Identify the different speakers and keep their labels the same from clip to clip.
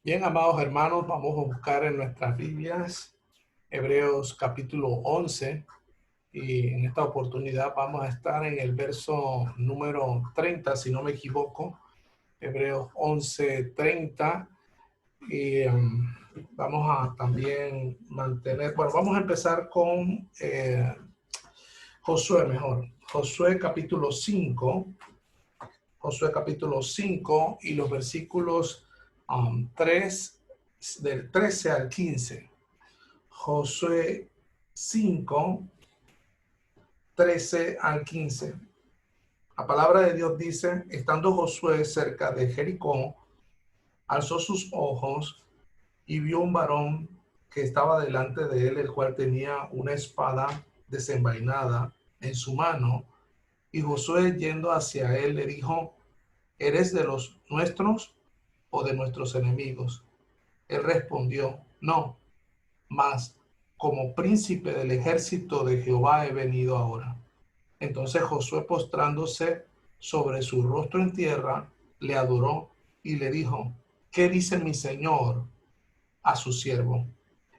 Speaker 1: Bien, amados hermanos, vamos a buscar en nuestras Biblias Hebreos capítulo 11 y en esta oportunidad vamos a estar en el verso número 30, si no me equivoco, Hebreos 11:30 y vamos a también vamos a empezar con Josué mejor. Josué capítulo 5 y los versículos 3, del 13 al 15. Josué 5, 13 al 15. La palabra de Dios dice: estando Josué cerca de Jericó, alzó sus ojos y vio un varón que estaba delante de él, el cual tenía una espada desenvainada en su mano. Y Josué, yendo hacia él, le dijo: ¿eres de los nuestros o de nuestros enemigos? Él respondió: no, mas como príncipe del ejército de Jehová he venido ahora. Entonces Josué, postrándose sobre su rostro en tierra, le adoró y le dijo: ¿qué dice mi señor a su siervo?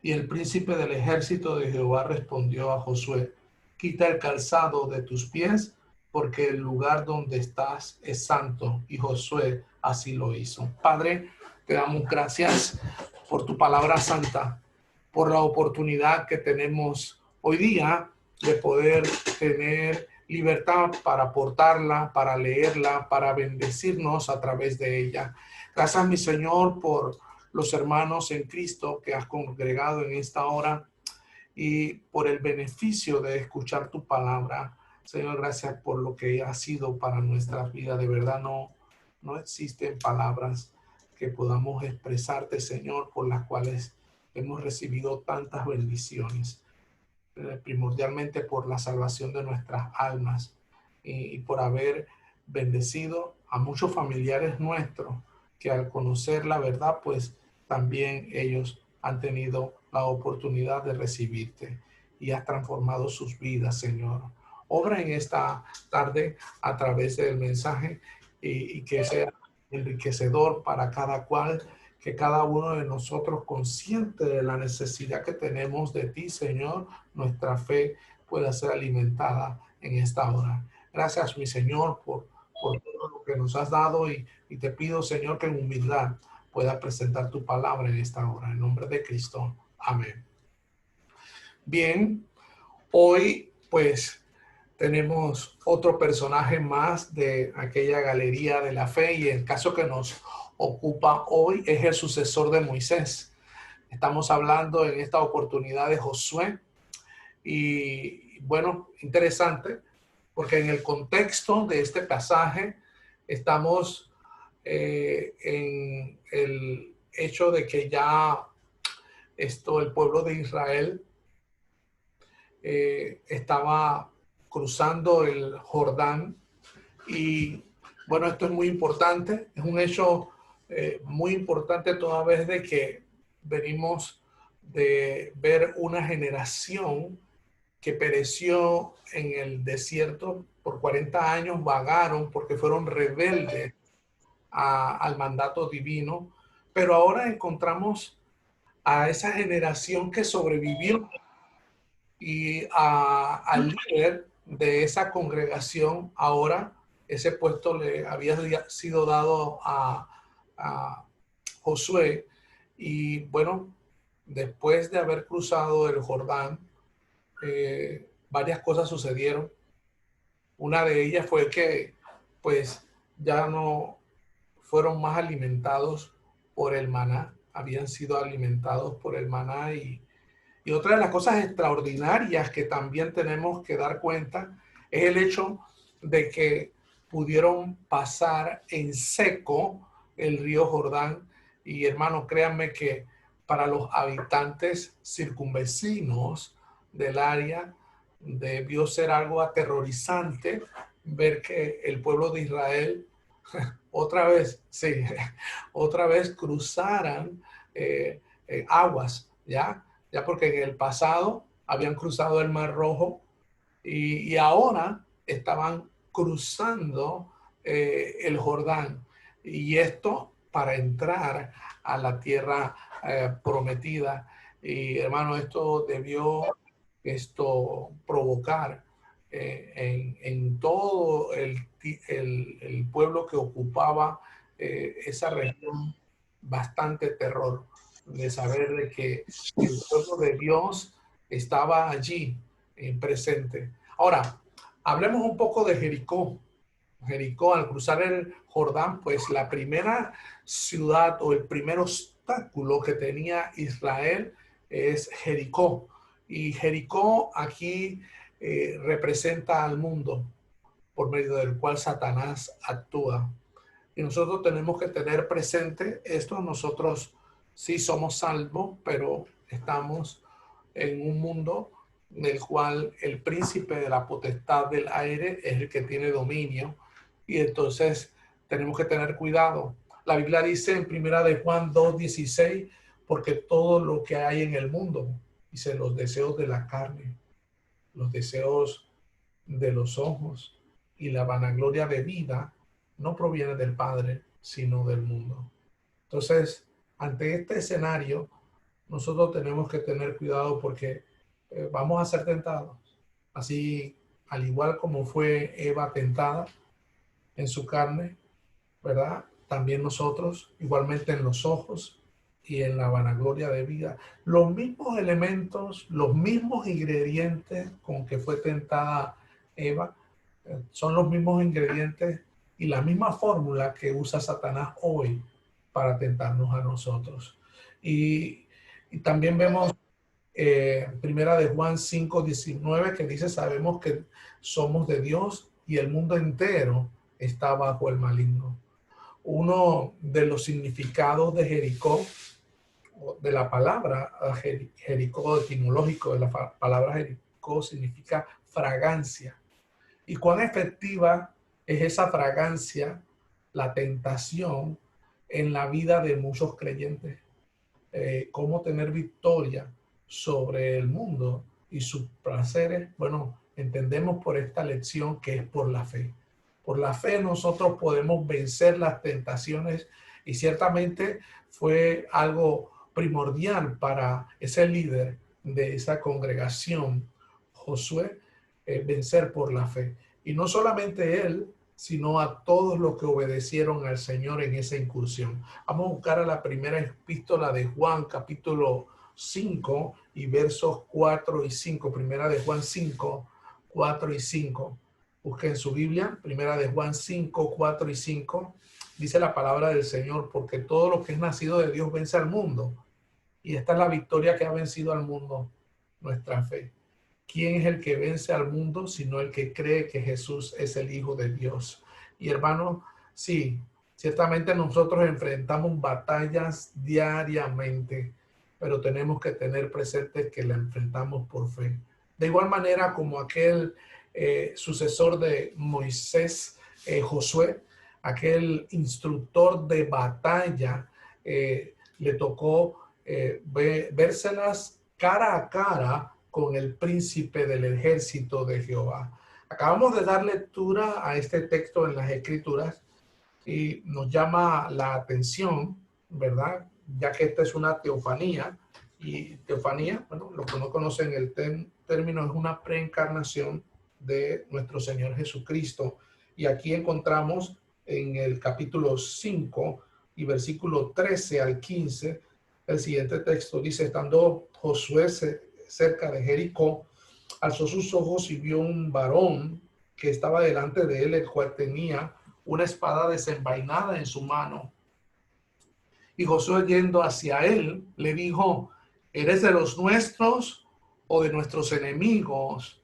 Speaker 1: Y el príncipe del ejército de Jehová respondió a Josué: quita el calzado de tus pies, porque el lugar donde estás es santo. Y Josué así lo hizo. Padre, te damos gracias por tu palabra santa, por la oportunidad que tenemos hoy día de poder tener libertad para portarla, para leerla, para bendecirnos a través de ella. Gracias, mi Señor, por los hermanos en Cristo que has congregado en esta hora y por el beneficio de escuchar tu palabra. Señor, gracias por lo que ha sido para nuestra vida. De verdad no existen palabras que podamos expresarte, Señor, por las cuales hemos recibido tantas bendiciones, primordialmente por la salvación de nuestras almas y por haber bendecido a muchos familiares nuestros que al conocer la verdad, pues también ellos han tenido la oportunidad de recibirte y has transformado sus vidas, Señor. Obra en esta tarde a través del mensaje y que sea enriquecedor para cada cual, que cada uno de nosotros, consciente de la necesidad que tenemos de ti, Señor, nuestra fe pueda ser alimentada en esta hora. Gracias, mi Señor, por todo lo que nos has dado y te pido, Señor, que en humildad pueda presentar tu palabra en esta hora. En nombre de Cristo. Amén. Bien, hoy pues tenemos otro personaje más de aquella galería de la fe y el caso que nos ocupa hoy es el sucesor de Moisés. Estamos hablando en esta oportunidad de Josué y bueno, interesante porque en el contexto de este pasaje estamos en el hecho de que ya el pueblo de Israel estaba cruzando el Jordán y bueno, esto es muy importante, es un hecho muy importante toda vez de que venimos de ver una generación que pereció en el desierto por 40 años, vagaron porque fueron rebeldes al mandato divino, pero ahora encontramos a esa generación que sobrevivió y al líder de esa congregación ahora ese puesto le había sido dado a Josué y bueno, después de haber cruzado el Jordán, varias cosas sucedieron. Una de ellas fue que pues ya no fueron más alimentados por el maná, habían sido alimentados por el maná y otra de las cosas extraordinarias que también tenemos que dar cuenta es el hecho de que pudieron pasar en seco el río Jordán. Y hermanos, créanme que para los habitantes circunvecinos del área debió ser algo aterrorizante ver que el pueblo de Israel otra vez, sí, otra vez cruzaran aguas, ya porque en el pasado habían cruzado el Mar Rojo y ahora estaban cruzando el Jordán. Y esto para entrar a la tierra prometida. Y hermano, esto debió provocar en todo el pueblo que ocupaba esa región bastante terror, de saber de que el pueblo de Dios estaba allí presente. Ahora, hablemos un poco de Jericó. Jericó, al cruzar el Jordán, pues la primera ciudad o el primer obstáculo que tenía Israel es Jericó. Y Jericó aquí representa al mundo por medio del cual Satanás actúa. Y nosotros tenemos que tener presente esto. Nosotros sí somos salvos, pero estamos en un mundo en el cual el príncipe de la potestad del aire es el que tiene dominio. Y entonces tenemos que tener cuidado. La Biblia dice en primera de Juan 2:16, porque todo lo que hay en el mundo, dice, los deseos de la carne, los deseos de los ojos y la vanagloria de vida no proviene del Padre, sino del mundo. Entonces, ante este escenario, nosotros tenemos que tener cuidado porque vamos a ser tentados. Así, al igual como fue Eva tentada en su carne, ¿verdad? También nosotros, igualmente en los ojos y en la vanagloria de vida. Los mismos elementos, los mismos ingredientes con que fue tentada Eva, son los mismos ingredientes y la misma fórmula que usa Satanás hoy para tentarnos a nosotros. Y también vemos primera de Juan 5:19 que dice, sabemos que somos de Dios y el mundo entero está bajo el maligno. Uno de los significados de Jericó, de la palabra Jericó, etimológico de la palabra Jericó, significa fragancia. ¿Y cuán efectiva es esa fragancia, la tentación en la vida de muchos creyentes? Cómo tener victoria sobre el mundo y sus placeres. Bueno, entendemos por esta lección que es por la fe. Por la fe nosotros podemos vencer las tentaciones y ciertamente fue algo primordial para ese líder de esa congregación, Josué, vencer por la fe. Y no solamente él, sino a todos los que obedecieron al Señor en esa incursión. Vamos a buscar a la primera epístola de Juan, capítulo 5 y versos 4 y 5. Primera de Juan 5, 4 y 5. Busquen su Biblia, primera de Juan 5, 4 y 5. Dice la palabra del Señor, porque todo lo que es nacido de Dios vence al mundo. Y esta es la victoria que ha vencido al mundo, nuestra fe. ¿Quién es el que vence al mundo sino el que cree que Jesús es el Hijo de Dios? Y hermano, sí, ciertamente nosotros enfrentamos batallas diariamente, pero tenemos que tener presente que la enfrentamos por fe. De igual manera como aquel sucesor de Moisés, Josué, aquel instructor de batalla, le tocó vérselas cara a cara con el príncipe del ejército de Jehová. Acabamos de dar lectura a este texto en las Escrituras y nos llama la atención, ¿verdad? Ya que esta es una teofanía, y teofanía, bueno, los que no conocen el término, es una preencarnación de nuestro Señor Jesucristo. Y aquí encontramos en el capítulo 5 y versículo 13 al 15, el siguiente texto dice, estando Josué cerca de Jericó, alzó sus ojos y vio un varón que estaba delante de él, el cual tenía una espada desenvainada en su mano. Y Josué, yendo hacia él, le dijo, ¿eres de los nuestros o de nuestros enemigos?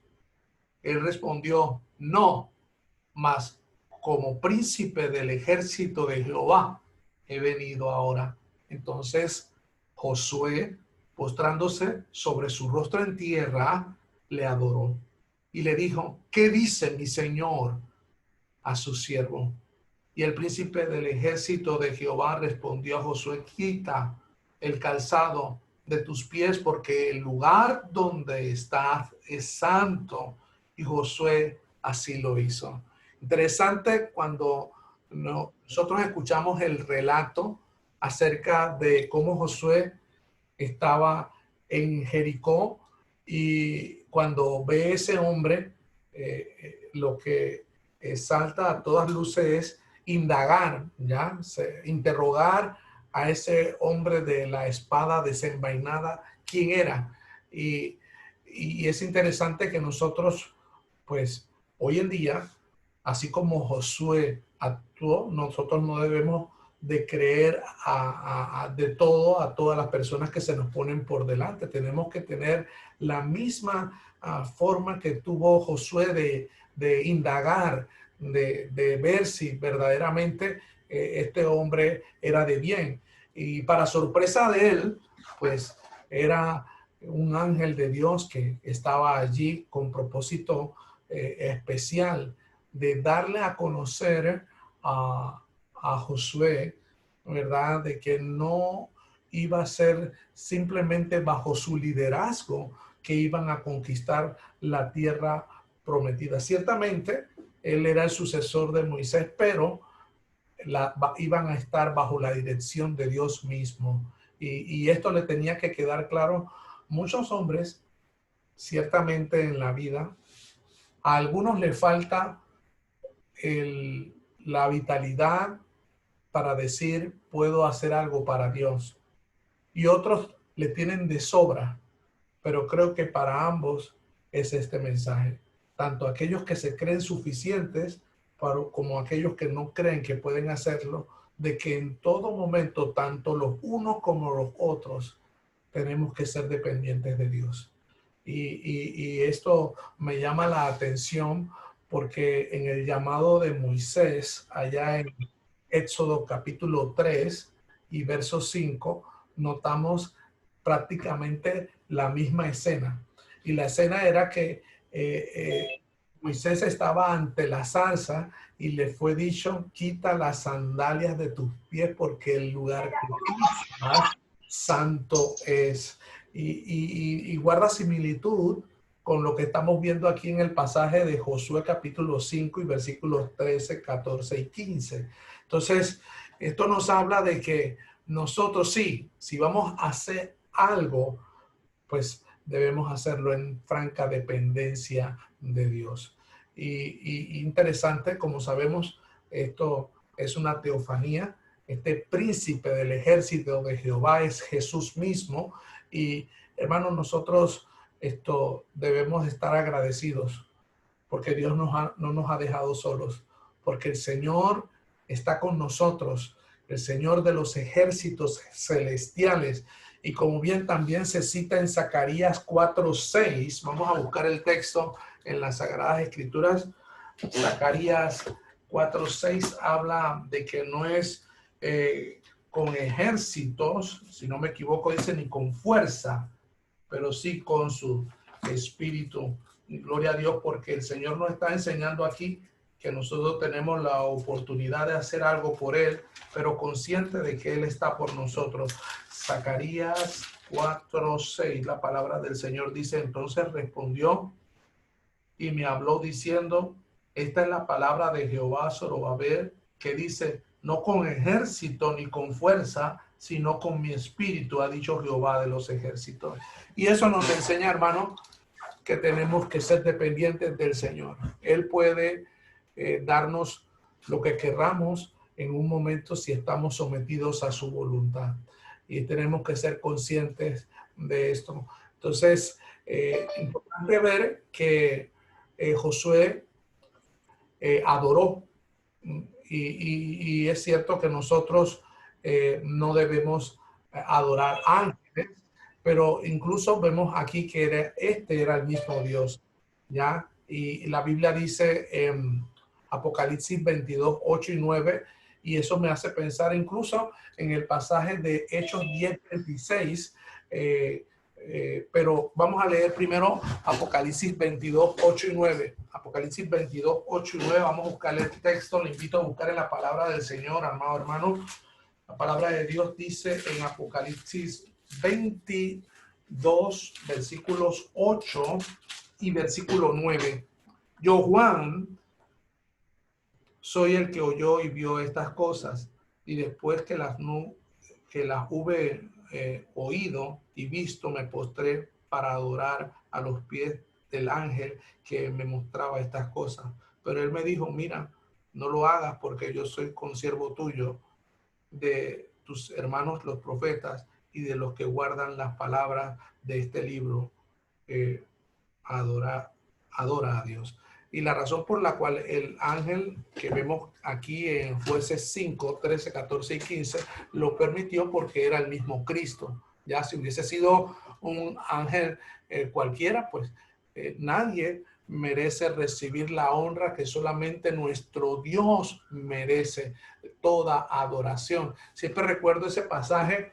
Speaker 1: Él respondió, no, mas como príncipe del ejército de Jehová he venido ahora. Entonces Josué, postrándose sobre su rostro en tierra, le adoró y le dijo, ¿qué dice mi señor a su siervo? Y el príncipe del ejército de Jehová respondió a Josué, quita el calzado de tus pies, porque el lugar donde estás es santo. Y Josué así lo hizo. Interesante cuando no, nosotros escuchamos el relato acerca de cómo Josué estaba en Jericó y cuando ve ese hombre, lo que salta a todas luces es indagar, ¿ya? Interrogar a ese hombre de la espada desenvainada, quién era. Y, y es interesante que nosotros, pues, hoy en día, así como Josué actuó, nosotros no debemos de creer de todo a todas las personas que se nos ponen por delante. Tenemos que tener la misma forma que tuvo Josué de indagar, de ver si verdaderamente este hombre era de bien. Y para sorpresa de él, pues era un ángel de Dios que estaba allí con propósito especial de darle a conocer a Josué, ¿verdad? De que no iba a ser simplemente bajo su liderazgo que iban a conquistar la tierra prometida. Ciertamente, él era el sucesor de Moisés, pero iban a estar bajo la dirección de Dios mismo. Y esto le tenía que quedar claro. Muchos hombres, ciertamente en la vida, a algunos les falta la vitalidad para decir, puedo hacer algo para Dios. Y otros le tienen de sobra, pero creo que para ambos es este mensaje. Tanto aquellos que se creen suficientes como aquellos que no creen que pueden hacerlo, de que en todo momento, tanto los unos como los otros, tenemos que ser dependientes de Dios. Y esto me llama la atención porque en el llamado de Moisés, allá en Éxodo capítulo 3 y verso 5, notamos prácticamente la misma escena. Y la escena era que Moisés estaba ante la zarza y le fue dicho, quita las sandalias de tus pies porque el lugar que pisas santo es. Y guarda similitud con lo que estamos viendo aquí en el pasaje de Josué capítulo 5 y versículos 13, 14 y 15. Entonces, esto nos habla de que nosotros sí, si vamos a hacer algo, pues debemos hacerlo en franca dependencia de Dios. Y interesante, como sabemos, esto es una teofanía. Este príncipe del ejército de Jehová es Jesús mismo. Y hermanos, nosotros debemos estar agradecidos porque Dios no nos ha dejado solos, porque el Señor está con nosotros, el Señor de los ejércitos celestiales. Y como bien también se cita en Zacarías 4:6, vamos a buscar el texto en las Sagradas Escrituras. Zacarías 4:6 habla de que no es con ejércitos, si no me equivoco, dice ni con fuerza, pero sí con su espíritu. Gloria a Dios, porque el Señor nos está enseñando aquí que nosotros tenemos la oportunidad de hacer algo por Él, pero consciente de que Él está por nosotros. Zacarías 4:6, la palabra del Señor dice, entonces respondió y me habló diciendo, esta es la palabra de Jehová Zorobabel, que dice, no con ejército ni con fuerza, sino con mi espíritu, ha dicho Jehová de los ejércitos. Y eso nos enseña, hermano, que tenemos que ser dependientes del Señor. Él puede darnos lo que querramos en un momento si estamos sometidos a su voluntad. Y tenemos que ser conscientes de esto. Entonces, importante ver que Josué adoró. Y es cierto que nosotros no debemos adorar ángeles, pero incluso vemos aquí que este era el mismo Dios, ¿ya? Y la Biblia dice en Apocalipsis 22, 8 y 9, y eso me hace pensar incluso en el pasaje de Hechos 10, 26, pero vamos a leer primero Apocalipsis 22, 8 y 9. Apocalipsis 22, 8 y 9. Vamos a buscar el texto. Le invito a buscar en la palabra del Señor, amado hermano. La palabra de Dios dice en Apocalipsis 22, versículos 8 y versículo 9. Yo, Juan, soy el que oyó y vio estas cosas, y después que que las hube oído y visto, me postré para adorar a los pies del ángel que me mostraba estas cosas. Pero él me dijo, mira, no lo hagas porque yo soy consiervo tuyo, de tus hermanos los profetas y de los que guardan las palabras de este libro. Eh, adora, adora a Dios. Y la razón por la cual el ángel que vemos aquí en Jueces 5, 13, 14 y 15 lo permitió porque era el mismo Cristo. Ya si hubiese sido un ángel cualquiera, pues nadie merece recibir la honra que solamente nuestro Dios merece, toda adoración. Siempre recuerdo ese pasaje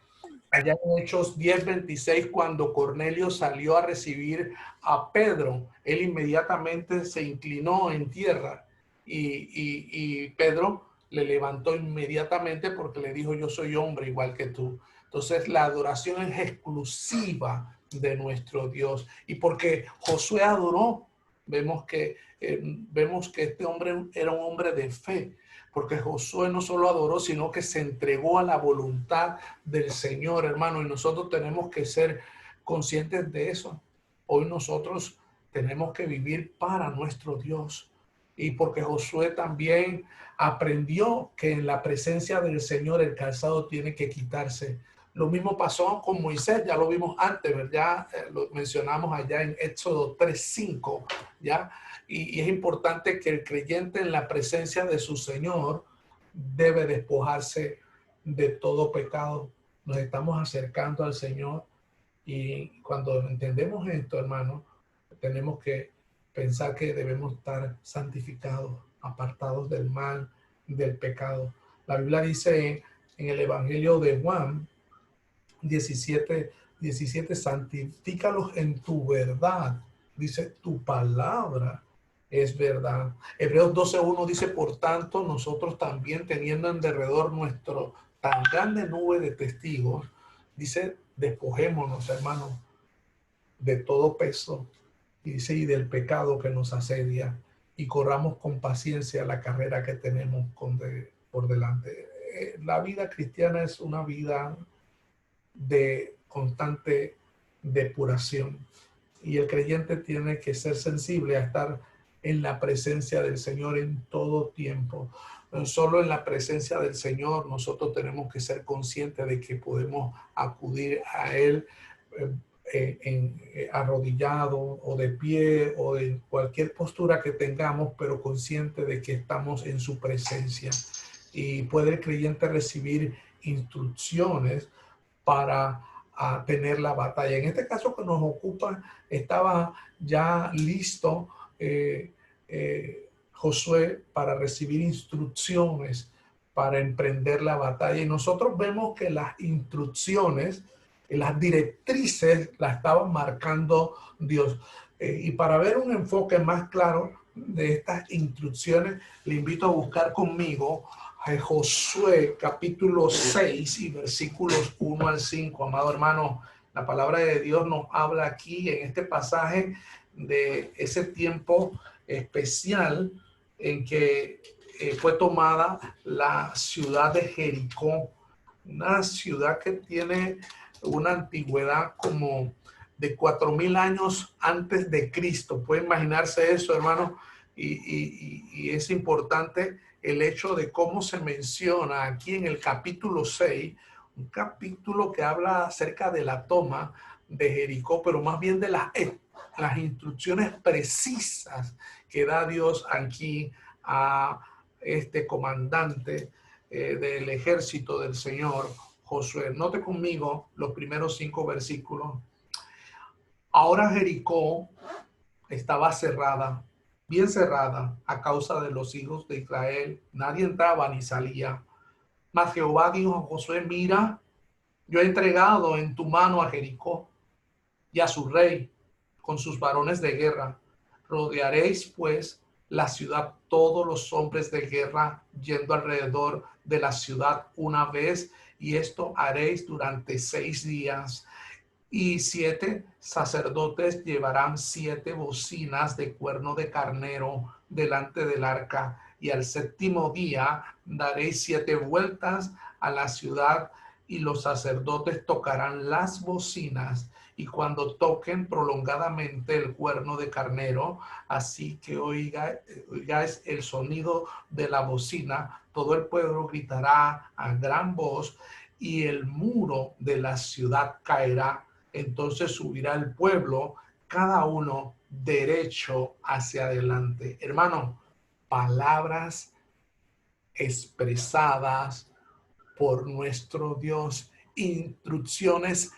Speaker 1: allá en Hechos 10:26, cuando Cornelio salió a recibir a Pedro, él inmediatamente se inclinó en tierra y Pedro le levantó inmediatamente porque le dijo, yo soy hombre igual que tú. Entonces la adoración es exclusiva de nuestro Dios. Y porque Josué adoró, vemos que este hombre era un hombre de fe, porque Josué no solo adoró, sino que se entregó a la voluntad del Señor, hermano, y nosotros tenemos que ser conscientes de eso. Hoy nosotros tenemos que vivir para nuestro Dios. Y porque Josué también aprendió que en la presencia del Señor el calzado tiene que quitarse. Lo mismo pasó con Moisés, ya lo vimos antes, ¿verdad? Lo mencionamos allá en Éxodo 3:5, ¿ya? Y es importante que el creyente en la presencia de su Señor debe despojarse de todo pecado. Nos estamos acercando al Señor y cuando entendemos esto, hermano, tenemos que pensar que debemos estar santificados, apartados del mal, del pecado. La Biblia dice en el Evangelio de Juan 17, santifícalos en tu verdad. Dice, tu palabra es verdad. Hebreos 12:1 dice, por tanto, nosotros también teniendo en derredor nuestro tan grande nube de testigos, dice, despojémonos, hermanos, de todo peso, y dice, y del pecado que nos asedia, y corramos con paciencia la carrera que tenemos por delante. La vida cristiana es una vida de constante depuración. Y el creyente tiene que ser sensible a estar en la presencia del Señor en todo tiempo. No solo en la presencia del Señor, nosotros tenemos que ser conscientes de que podemos acudir a Él arrodillado o de pie o en cualquier postura que tengamos, pero consciente de que estamos en su presencia. Y puede el creyente recibir instrucciones para tener la batalla. En este caso que nos ocupa, estaba ya listo Josué para recibir instrucciones para emprender la batalla. Y nosotros vemos que las instrucciones, las directrices, las estaba marcando Dios. Y para ver un enfoque más claro de estas instrucciones, le invito a buscar conmigo Josué capítulo 6 y versículos 1 al 5. Amado hermano, la palabra de Dios nos habla aquí en este pasaje de ese tiempo especial en que fue tomada la ciudad de Jericó, una ciudad que tiene una antigüedad como de 4000 años antes de Cristo. Puede imaginarse eso, hermano, y es importante el hecho de cómo se menciona aquí en el capítulo 6, un capítulo que habla acerca de la toma de Jericó, pero más bien de las instrucciones precisas que da Dios aquí a este comandante del ejército del Señor, Josué. Note conmigo los primeros 5 versículos. Ahora Jericó estaba cerrada, bien cerrada, a causa de los hijos de Israel. Nadie entraba ni salía. Mas Jehová dijo a Josué, mira, yo he entregado en tu mano a Jericó y a su rey con sus varones de guerra. Rodearéis pues la ciudad todos los hombres de guerra yendo alrededor de la ciudad una vez, y esto haréis durante 6 días. Y 7 sacerdotes llevarán 7 bocinas de cuerno de carnero delante del arca, y al séptimo día daréis 7 vueltas a la ciudad y los sacerdotes tocarán las bocinas y cuando toquen prolongadamente el cuerno de carnero, así que oigáis el sonido de la bocina, todo el pueblo gritará a gran voz y el muro de la ciudad caerá. Entonces subirá el pueblo, cada uno derecho hacia adelante. Hermano, palabras expresadas por nuestro Dios, instrucciones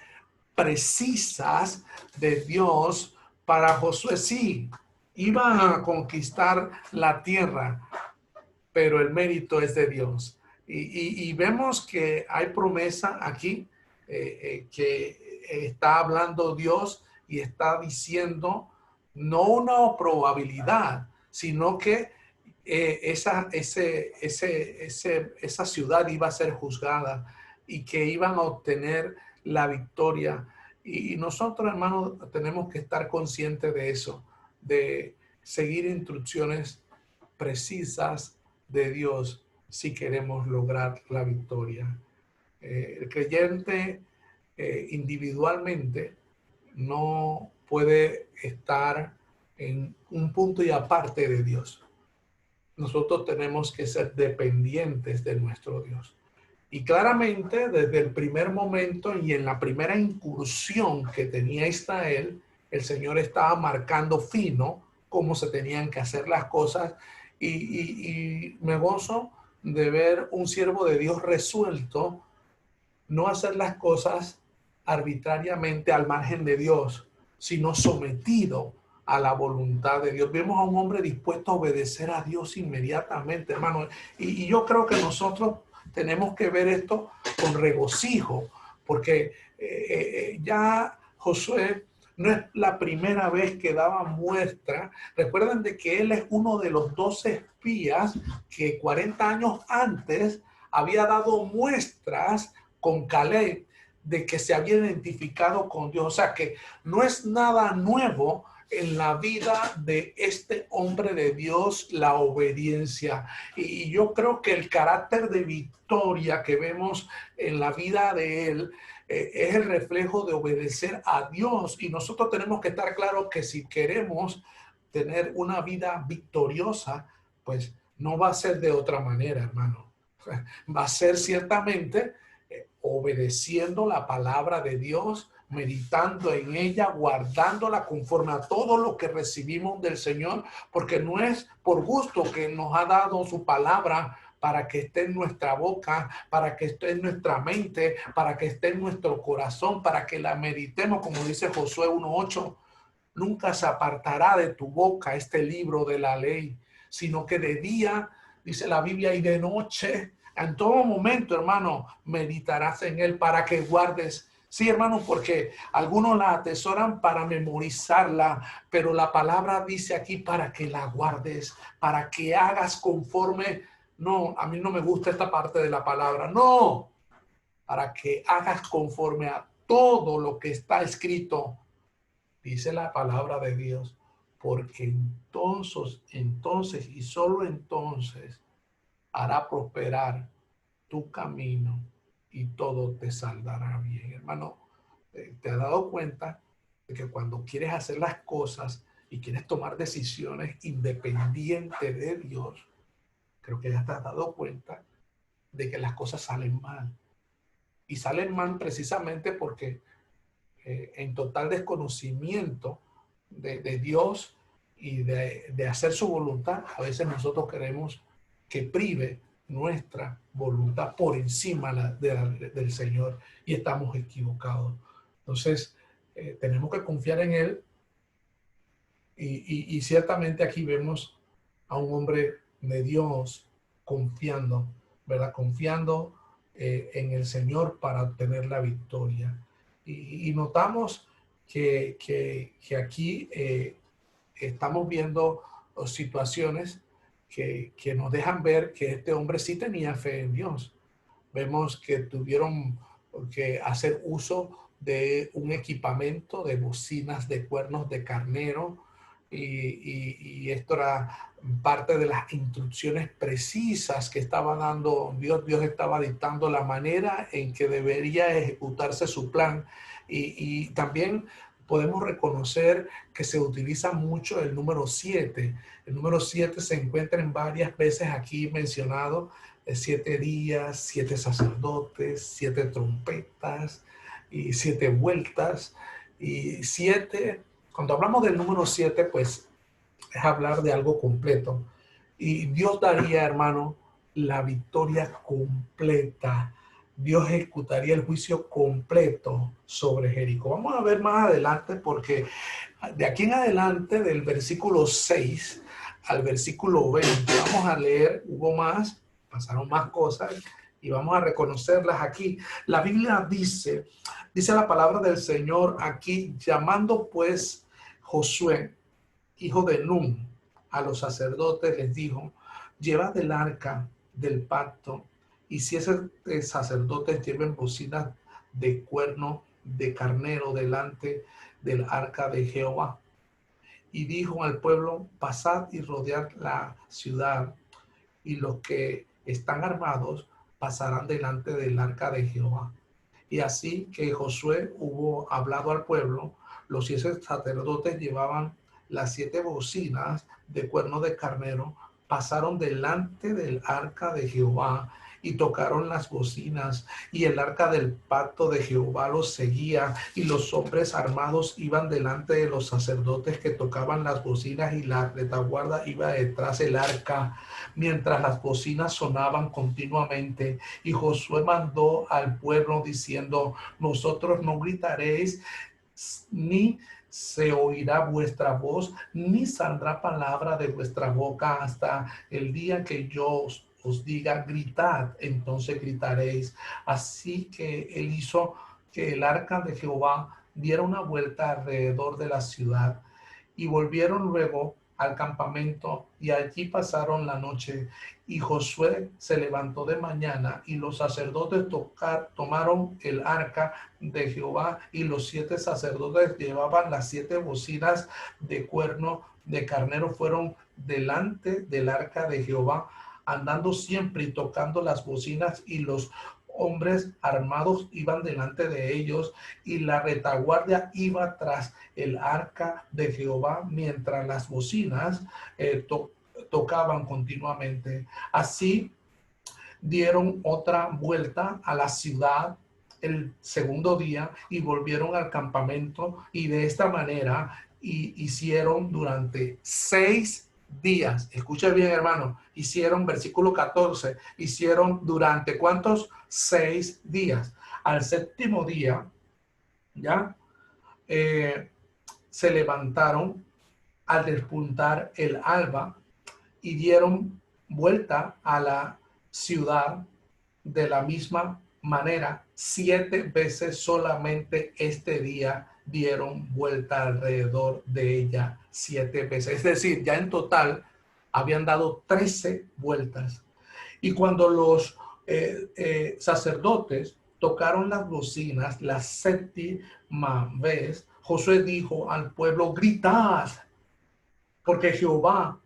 Speaker 1: precisas de Dios para Josué. Sí, iban a conquistar la tierra, pero el mérito es de Dios. Y vemos que hay promesa aquí que está hablando Dios y está diciendo no una probabilidad, sino que esa ciudad iba a ser juzgada y que iban a obtener la victoria. Y nosotros, hermanos, tenemos que estar conscientes de eso, de seguir instrucciones precisas de Dios si queremos lograr la victoria. El creyente individualmente no puede estar en un punto y aparte de Dios. Nosotros tenemos que ser dependientes de nuestro Dios. Y claramente desde el primer momento y en la primera incursión que tenía Israel, el Señor estaba marcando fino cómo se tenían que hacer las cosas y me gozo de ver un siervo de Dios resuelto no hacer las cosas arbitrariamente al margen de Dios, sino sometido a la voluntad de Dios. Vemos a un hombre dispuesto a obedecer a Dios inmediatamente, hermano. Y yo creo que nosotros tenemos que ver esto con regocijo, porque ya Josué no es la primera vez que daba muestra. Recuerden de que él es uno de los 12 espías que 40 años antes había dado muestras con Caleb de que se había identificado con Dios. O sea que no es nada nuevo en la vida de este hombre de Dios la obediencia. Y yo creo que el carácter de victoria que vemos en la vida de él es el reflejo de obedecer a Dios. Y nosotros tenemos que estar claros que si queremos tener una vida victoriosa, pues no va a ser de otra manera, hermano. Va a ser ciertamente obedeciendo la palabra de Dios, meditando en ella, guardándola conforme a todo lo que recibimos del Señor, porque no es por gusto que nos ha dado su palabra para que esté en nuestra boca, para que esté en nuestra mente, para que esté en nuestro corazón, para que la meditemos, como dice Josué 1:8. Nunca se apartará de tu boca este libro de la ley, sino que de día, dice la Biblia, y de noche, en todo momento, hermano, meditarás en él para que guardes. Sí, hermano, porque algunos la atesoran para memorizarla, pero la palabra dice aquí para que la guardes, para que hagas conforme. No, a mí no me gusta esta parte de la palabra. No, para que hagas conforme a todo lo que está escrito, dice la palabra de Dios, porque entonces y solo entonces hará prosperar tu camino y todo te saldrá bien. Hermano, ¿te has dado cuenta de que cuando quieres hacer las cosas y quieres tomar decisiones independientes de Dios, creo que ya te has dado cuenta de que las cosas salen mal? Y salen mal precisamente porque en total desconocimiento de Dios y de hacer su voluntad, a veces nosotros queremos que prive nuestra voluntad por encima del Señor y estamos equivocados. Entonces, tenemos que confiar en Él y ciertamente aquí vemos a un hombre de Dios confiando, ¿verdad? Confiando en el Señor para obtener la victoria. Y notamos que aquí estamos viendo situaciones que nos dejan ver que este hombre sí tenía fe en Dios. Vemos que tuvieron que hacer uso de un equipamiento de bocinas de cuernos de carnero, y esto era parte de las instrucciones precisas que estaba dando Dios. Dios estaba dictando la manera en que debería ejecutarse su plan. Y también podemos reconocer que se utiliza mucho el número 7. El número 7 se encuentra en varias veces aquí mencionado: 7 días, 7 sacerdotes, 7 trompetas y 7 vueltas. Y 7, cuando hablamos del número 7, pues es hablar de algo completo. Y Dios daría, hermano, la victoria completa. Dios ejecutaría el juicio completo sobre Jericó. Vamos a ver más adelante, porque de aquí en adelante, del versículo 6 al versículo 20, vamos a leer, hubo más, pasaron más cosas y vamos a reconocerlas aquí. La Biblia dice la palabra del Señor aquí: llamando pues Josué, hijo de Nun, a los sacerdotes, les dijo: llevad el arca del pacto, y si esos sacerdotes lleven bocinas de cuerno de carnero delante del arca de Jehová. Y dijo al pueblo: pasad y rodead la ciudad, y los que están armados pasarán delante del arca de Jehová. Y así que Josué hubo hablado al pueblo, los 7 sacerdotes llevaban las 7 bocinas de cuerno de carnero, pasaron delante del arca de Jehová y tocaron las bocinas, y el arca del pacto de Jehová los seguía, y los hombres armados iban delante de los sacerdotes que tocaban las bocinas, y la retaguarda iba detrás del arca, mientras las bocinas sonaban continuamente. Y Josué mandó al pueblo diciendo: vosotros no gritaréis, ni se oirá vuestra voz, ni saldrá palabra de vuestra boca hasta el día que yo os diga gritad, entonces gritaréis. Así que él hizo que el arca de Jehová diera una vuelta alrededor de la ciudad, y volvieron luego al campamento, y allí pasaron la noche. Y Josué se levantó de mañana, y los sacerdotes tomaron el arca de Jehová, y los 7 sacerdotes llevaban las 7 bocinas de cuerno de carnero, fueron delante del arca de Jehová, andando siempre y tocando las bocinas, y los hombres armados iban delante de ellos, y la retaguardia iba tras el arca de Jehová, mientras las bocinas tocaban continuamente. Así dieron otra vuelta a la ciudad el segundo día y volvieron al campamento, y de esta manera hicieron durante 6 días. Escucha bien, hermano. Hicieron, versículo 14, hicieron durante ¿cuántos? 6 días. Al séptimo día, ya, se levantaron al despuntar el alba y dieron vuelta a la ciudad de la misma manera. 7 veces solamente este día dieron vuelta alrededor de ella, 7 veces. Es decir, ya en total habían dado 13 vueltas. Y cuando los sacerdotes tocaron las bocinas la séptima vez, Josué dijo al pueblo: gritad, porque Jehová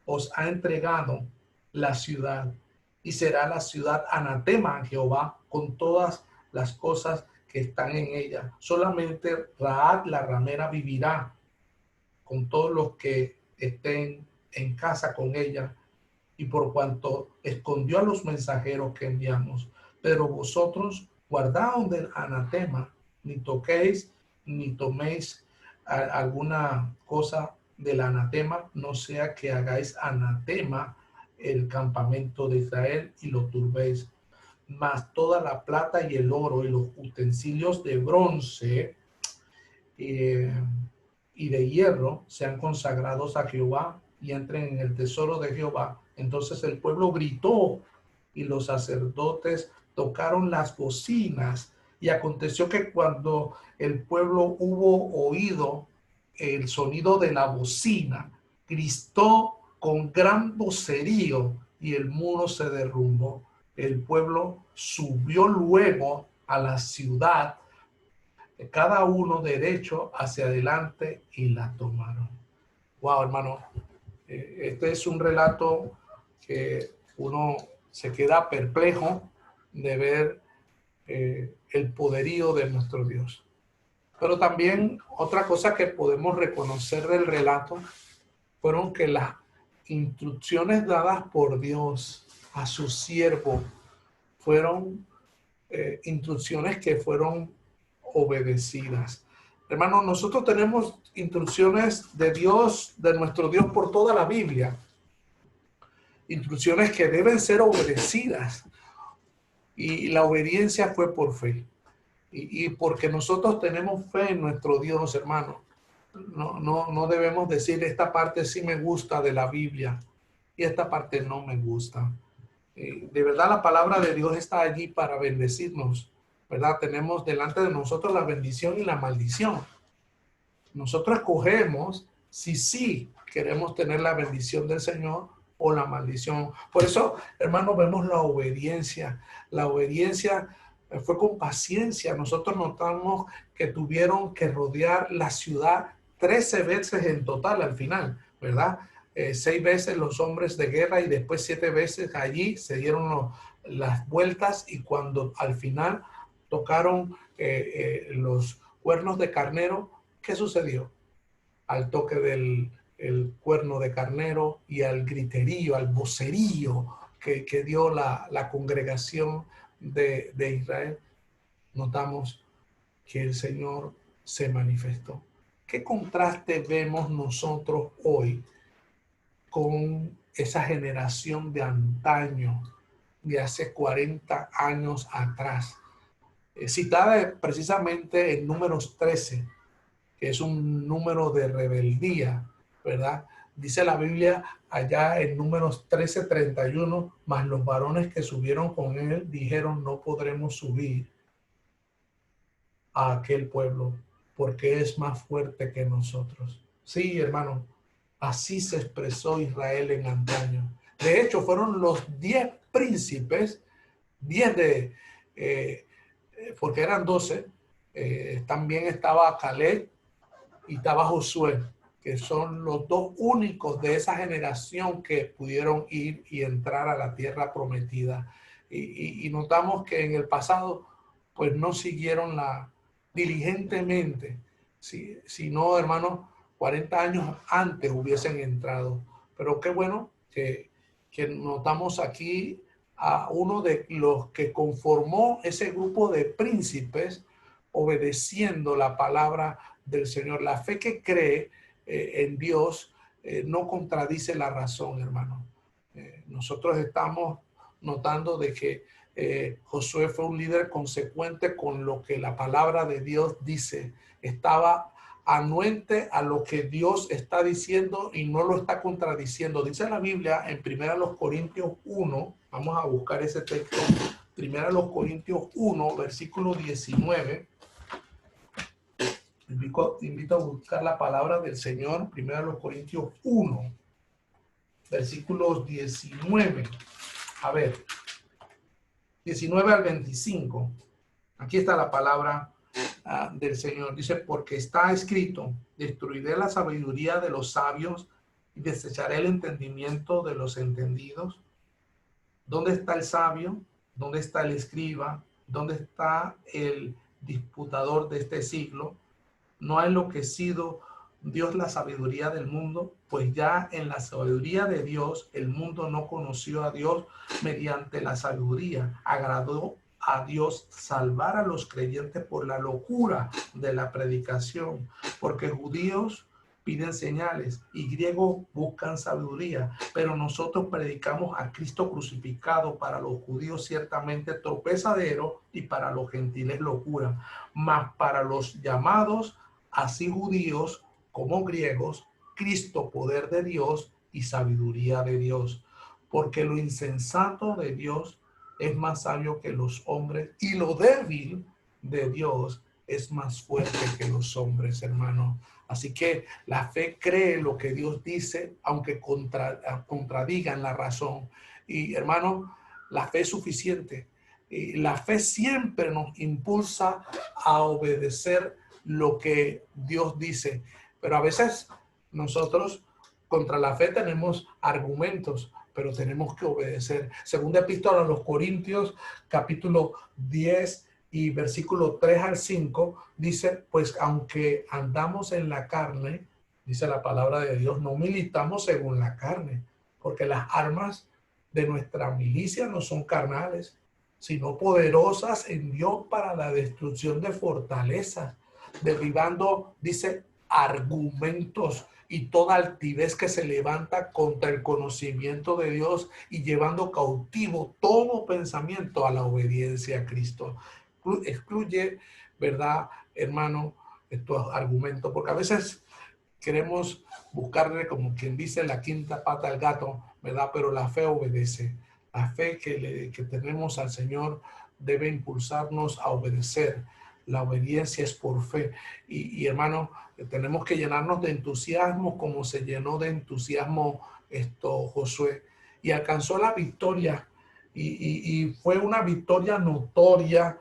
Speaker 1: os ha entregado la ciudad, y será la ciudad anatema a Jehová con todas las cosas que están en ella. Solamente Rahab la ramera vivirá, con todos los que estén en casa con ella, y por cuanto escondió a los mensajeros que enviamos. Pero vosotros guardaos del anatema, ni toquéis ni toméis alguna cosa del anatema, no sea que hagáis anatema el campamento de Israel y lo turbéis. Mas toda la plata y el oro y los utensilios de bronce y de hierro sean consagrados a Jehová y entren en el tesoro de Jehová. Entonces el pueblo gritó, y los sacerdotes tocaron las bocinas. Y aconteció que cuando el pueblo hubo oído el sonido de la bocina, gritó con gran vocerío, y el muro se derrumbó. El pueblo subió luego a la ciudad, cada uno derecho hacia adelante, y la tomaron. Wow, hermano, este es un relato que uno se queda perplejo de ver el poderío de nuestro Dios. Pero también otra cosa que podemos reconocer del relato fueron que las instrucciones dadas por Dios a su siervo fueron instrucciones que fueron obedecidas. Hermano, nosotros tenemos instrucciones de Dios, de nuestro Dios por toda la Biblia. Instrucciones que deben ser obedecidas. Y la obediencia fue por fe. Y porque nosotros tenemos fe en nuestro Dios, hermano. No debemos decir esta parte sí me gusta de la Biblia y esta parte no me gusta. De verdad la palabra de Dios está allí para bendecirnos, ¿verdad? Tenemos delante de nosotros la bendición y la maldición. Nosotros escogemos si sí queremos tener la bendición del Señor o la maldición. Por eso, hermanos, vemos la obediencia. La obediencia fue con paciencia. Nosotros notamos que tuvieron que rodear la ciudad 13 veces en total al final, ¿verdad? 6 veces los hombres de guerra y después 7 veces allí se dieron las vueltas, y cuando al final tocaron los cuernos de carnero, ¿qué sucedió? Al toque del el cuerno de carnero y al griterío, al vocerío que dio la congregación de Israel, notamos que el Señor se manifestó. ¿Qué contraste vemos nosotros hoy con esa generación de antaño, de hace 40 años atrás? Citada precisamente en Números 13, que es un número de rebeldía, ¿verdad? Dice la Biblia allá en Números 13:31, mas los varones que subieron con él dijeron, no podremos subir a aquel pueblo porque es más fuerte que nosotros. Sí, hermano, así se expresó Israel en antaño. De hecho, fueron los 10 príncipes, 10 porque eran 12, también estaba Caleb y estaba Josué, que son los dos únicos de esa generación que pudieron ir y entrar a la tierra prometida. Y notamos que en el pasado, pues no siguieron diligentemente, si no, hermanos, 40 años antes hubiesen entrado. Pero qué bueno que notamos aquí a uno de los que conformó ese grupo de príncipes obedeciendo la palabra del Señor. La fe que cree en Dios no contradice la razón, hermano. Nosotros estamos notando de que Josué fue un líder consecuente con lo que la palabra de Dios dice. Estaba anuente a lo que Dios está diciendo y no lo está contradiciendo. Dice la Biblia en 1 Corintios 1, vamos a buscar ese texto, 1 Corintios 1, versículo 19. Invito a buscar la palabra del Señor, 1 Corintios 1, versículos 19. A ver, 19 al 25. Aquí está la palabra del Señor. Dice, porque está escrito, destruiré la sabiduría de los sabios y desecharé el entendimiento de los entendidos. ¿Dónde está el sabio? ¿Dónde está el escriba? ¿Dónde está el disputador de este siglo? ¿No ha enloquecido Dios la sabiduría del mundo? Pues ya en la sabiduría de Dios, el mundo no conoció a Dios mediante la sabiduría. Agradó a Dios salvar a los creyentes por la locura de la predicación, porque judíos piden señales y griegos buscan sabiduría, pero nosotros predicamos a Cristo crucificado, para los judíos ciertamente tropezadero y para los gentiles locura, mas para los llamados, así judíos como griegos, Cristo poder de Dios y sabiduría de Dios, porque lo insensato de Dios es más sabio que los hombres y lo débil de Dios es más fuerte que los hombres, hermano. Así que la fe cree lo que Dios dice, aunque contradigan la razón. Y hermano, la fe es suficiente. Y la fe siempre nos impulsa a obedecer lo que Dios dice. Pero a veces nosotros contra la fe tenemos argumentos, pero tenemos que obedecer. Segunda epístola a los Corintios, capítulo 10 y versículo 3 al 5, dice, pues aunque andamos en la carne, dice la palabra de Dios, no militamos según la carne, porque las armas de nuestra milicia no son carnales, sino poderosas en Dios para la destrucción de fortalezas, derribando, dice, argumentos y toda altivez que se levanta contra el conocimiento de Dios y llevando cautivo todo pensamiento a la obediencia a Cristo. Excluye, ¿verdad, hermano? Estos argumentos, porque a veces queremos buscarle, como quien dice, la quinta pata al gato, ¿verdad? Pero la fe obedece. La fe que tenemos al Señor debe impulsarnos a obedecer. La obediencia es por fe. Y hermano, tenemos que llenarnos de entusiasmo como se llenó de entusiasmo Josué. Y alcanzó la victoria. Y fue una victoria notoria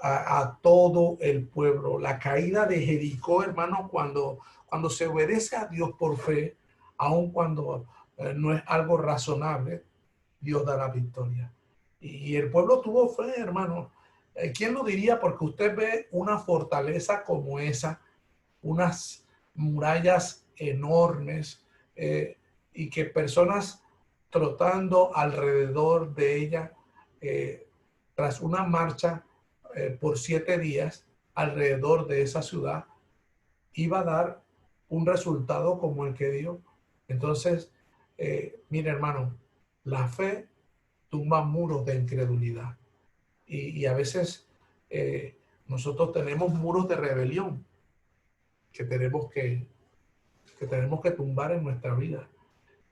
Speaker 1: a todo el pueblo. La caída de Jericó, hermano, cuando se obedece a Dios por fe, aun cuando no es algo razonable, Dios da la victoria. Y el pueblo tuvo fe, hermano. ¿Quién lo diría? Porque usted ve una fortaleza como esa, unas murallas enormes, y que personas trotando alrededor de ella, tras una marcha por 7 días alrededor de esa ciudad, iba a dar un resultado como el que dio. Entonces, mire, hermano, la fe tumba muros de incredulidad. Y a veces nosotros tenemos muros de rebelión que tenemos que tumbar en nuestra vida.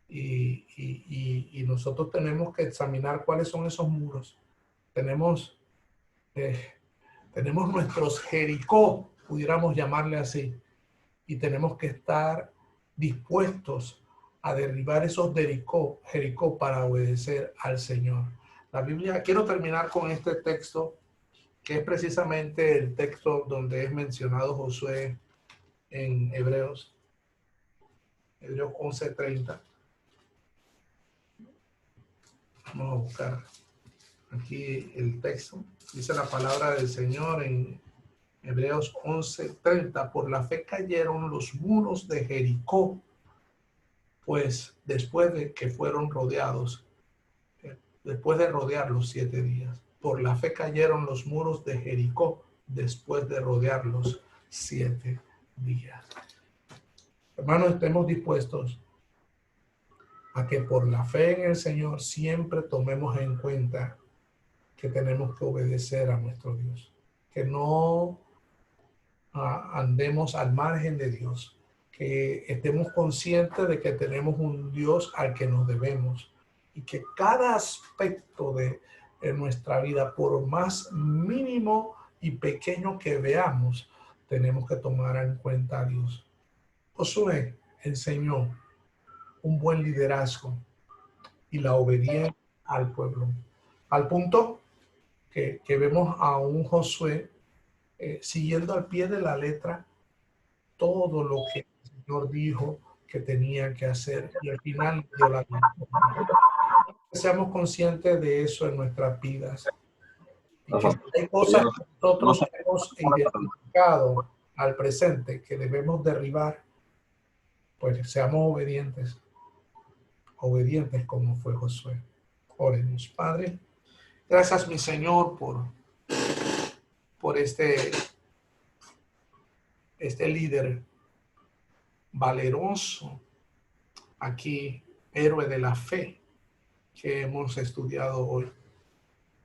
Speaker 1: Y nosotros tenemos que examinar cuáles son esos muros. Tenemos nuestros Jericó, pudiéramos llamarle así, y tenemos que estar dispuestos a derribar esos Jericó para obedecer al Señor. La Biblia, quiero terminar con este texto, que es precisamente el texto donde es mencionado Josué en Hebreos 11:30. Vamos a buscar aquí el texto. Dice la palabra del Señor en Hebreos 11:30, por la fe cayeron los muros de Jericó, pues después de que fueron rodeados, después de rodearlos 7 días, por la fe cayeron los muros de Jericó, después de rodearlos 7 días. Hermanos, estemos dispuestos a que por la fe en el Señor siempre tomemos en cuenta que tenemos que obedecer a nuestro Dios, que no andemos al margen de Dios, que estemos conscientes de que tenemos un Dios al que nos debemos y que cada aspecto de nuestra vida, por más mínimo y pequeño que veamos, tenemos que tomar en cuenta a Dios. Josué enseñó un buen liderazgo y la obediencia al pueblo, al punto que vemos a un Josué siguiendo al pie de la letra todo lo que el Señor dijo que tenía que hacer, y al final dio la victoria. Seamos conscientes de eso en nuestras vidas, y que si hay cosas que nosotros hemos identificado al presente que debemos derribar, pues seamos obedientes como fue Josué. Oremos. Padre, gracias, mi Señor, por este líder valeroso aquí, héroe de la fe, que hemos estudiado hoy,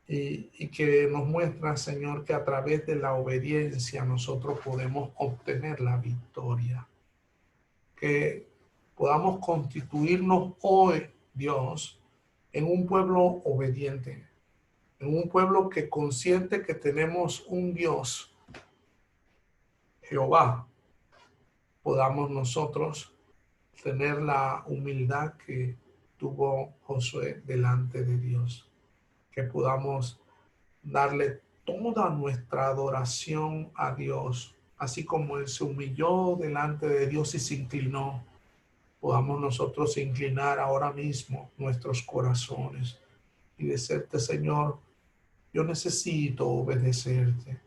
Speaker 1: y que nos muestra, Señor, que a través de la obediencia nosotros podemos obtener la victoria. Que podamos constituirnos hoy, Dios, en un pueblo obediente, en un pueblo que consciente que tenemos un Dios, Jehová, podamos nosotros tener la humildad que tuvo Josué delante de Dios, que podamos darle toda nuestra adoración a Dios, así como él se humilló delante de Dios y se inclinó. podamos nosotros inclinar ahora mismo nuestros corazones y decirte, Señor, yo necesito obedecerte.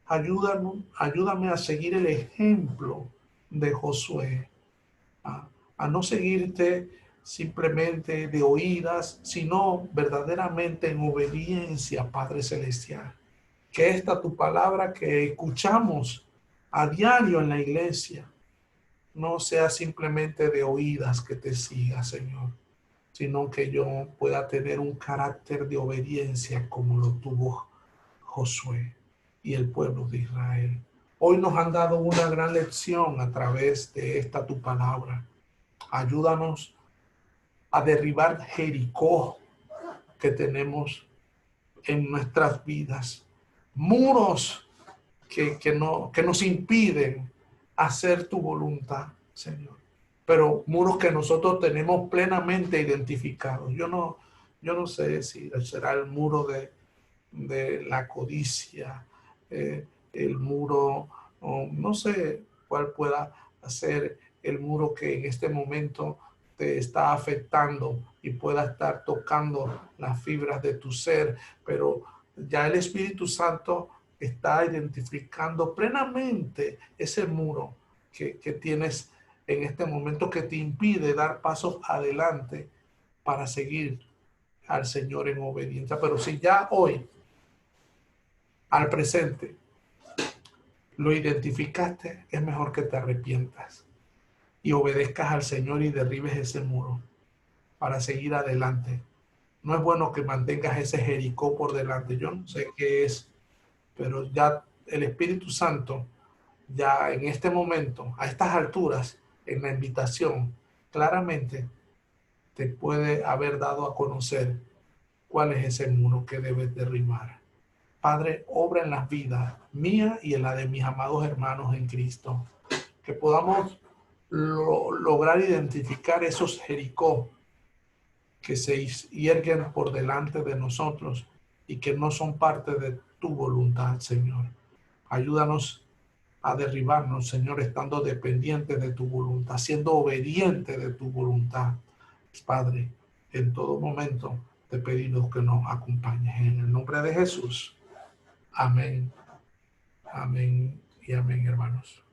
Speaker 1: Ayúdame a seguir el ejemplo de Josué, a, a no seguirte simplemente de oídas, sino verdaderamente en obediencia, Padre Celestial. Que esta tu palabra que escuchamos a diario en la iglesia no sea simplemente de oídas que te siga, Señor, sino que yo pueda tener un carácter de obediencia como lo tuvo Josué y el pueblo de Israel. Hoy nos han dado una gran lección a través de esta tu palabra. Ayúdanos a derribar Jericó que tenemos en nuestras vidas. Muros que nos impiden hacer tu voluntad, Señor. Pero muros que nosotros tenemos plenamente identificados. Yo no sé si será el muro de la codicia, el muro, no sé cuál pueda ser el muro que en este momento te está afectando y pueda estar tocando las fibras de tu ser, pero ya el Espíritu Santo está identificando plenamente ese muro que tienes en este momento que te impide dar pasos adelante para seguir al Señor en obediencia. Pero si ya hoy, al presente, lo identificaste, es mejor que te arrepientas y obedezcas al Señor y derribes ese muro para seguir adelante. No es bueno que mantengas ese Jericó por delante. Yo no sé qué es, pero ya el Espíritu Santo, ya en este momento, a estas alturas, en la invitación, claramente te puede haber dado a conocer cuál es ese muro que debes derribar. Padre, obra en las vidas mía y en la de mis amados hermanos en Cristo. Que podamos lograr identificar esos Jericó que se hierguen por delante de nosotros y que no son parte de tu voluntad, Señor. Ayúdanos a derribarnos, Señor, estando dependientes de tu voluntad, siendo obedientes de tu voluntad. Padre, en todo momento te pedimos que nos acompañes en el nombre de Jesús. Amén. Amén y amén, hermanos.